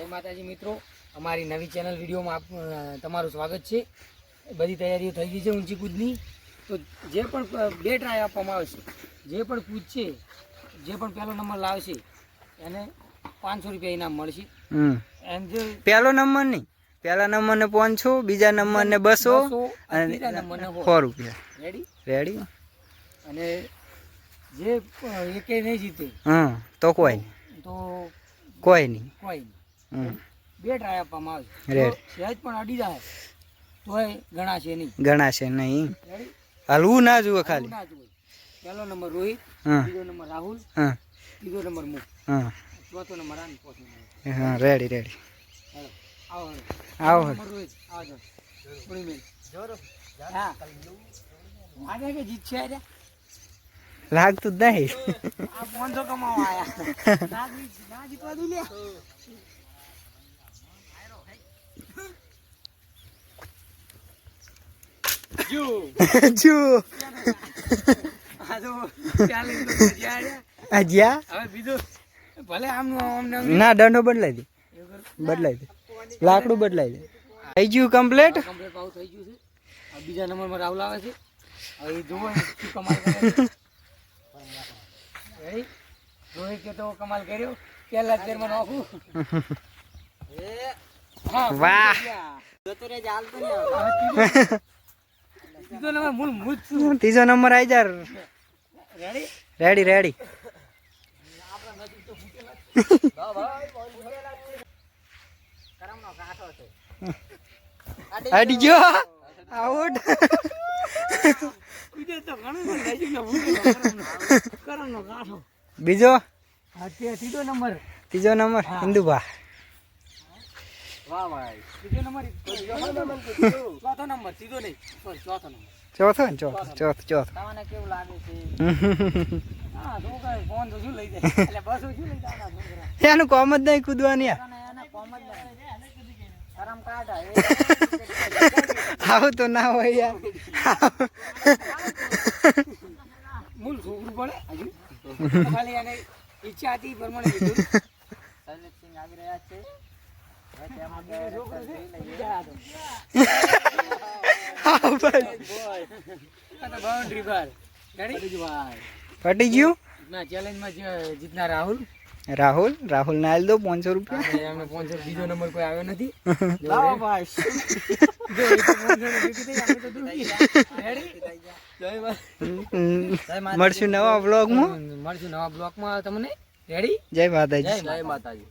જય માતાજી મિત્રો, અમારી નવી ચેનલ વિડીયોમાં તમારું સ્વાગત છે। બધી તૈયારીઓ થઈ ગઈ છે ઊંચી કૂદની। તો જે પણ બે ટ્રાય આપવામાં આવશે, જે પણ કૂદશે, જે પણ પહેલો નંબર લાવશે એને 500 રૂપિયા ઇનામ મળશે। પહેલો નંબર નહીં, પહેલા નંબર ને 500, બીજા નંબર ને 200 અને ત્રીજા નંબર ને 100 રૂપિયા। Ready ready. અને જે એકે નહીં જીતે તો કોઈ નહીં બે ટ્રાય આપવામાં આવશે। સહેજ પણ અડી જાય તોય ગણાશે નહીં। હલવું ના જુએ ખાલી। પહેલો નંબર રોહિત, બીજો નંબર રાહુલ, ત્રીજો નંબર મુક, ચોથો નંબર આની, પાંચો નંબર। Ready ready. આવો આવો રોહિત, આવજો થોડી મિનિટ જોરો। હા આજે કે જીત છે આજે લાગતું જ નહીં। આ 500 કમાવા આયા ના જીતવા દઉં લે। જો આ તો ચાલે અજ્યા હવે બીજો ભલે આમનું આમને ના દંડો બદલાઈ દે, લાકડું બદલાઈ દે। થઈ ગયું કમ્પ્લીટ પાઉ થઈ ગયું છે। આ બીજા નંબરમાં રાહુલ આવે છે। હવે જોવો શું કમાલ કરે છે। રેડી રોહિત કે તો કમાલ કર્યો, પહેલા ફેરમાં નાખું। વાહ ત્રીજો નંબર આવી જા। Ready ready. અડી ગયો આઉટ। બીજો ત્રીજો નંબર હિન્દુભા। વાહ ભાઈ ત્રીજો નંબર, ચોથો નંબર, ત્રીજો નહીં ચોથો નંબર, ચોથો ને ચોથો। તમને કેવું લાગે છે? હા તો કઈ ફોન તો શું લઈ જાય એટલે બસ શું લઈ જાય એનું કોમ જ નહીં કૂદવાની। એને કોમ જ નહીં, શરમ કાઢા આવું તો ના હોય યાર। મૂળ છોકરું પડે હજુ ખાલી એને ઈચ્છા હતી પ્રમાણે કીધું। શૈલેષસિંહ આવી રહ્યા છે। પટી ગયું ચેલેન્જમાં જીતનાર રાહુલ ને આલ દો 500 રૂપિયા। એમને 500 બીજો નંબર કોઈ આવ્યો નથી। મળશું નવા બ્લોગમાં તમને રેડી। જય માતાજી। જય માતાજી।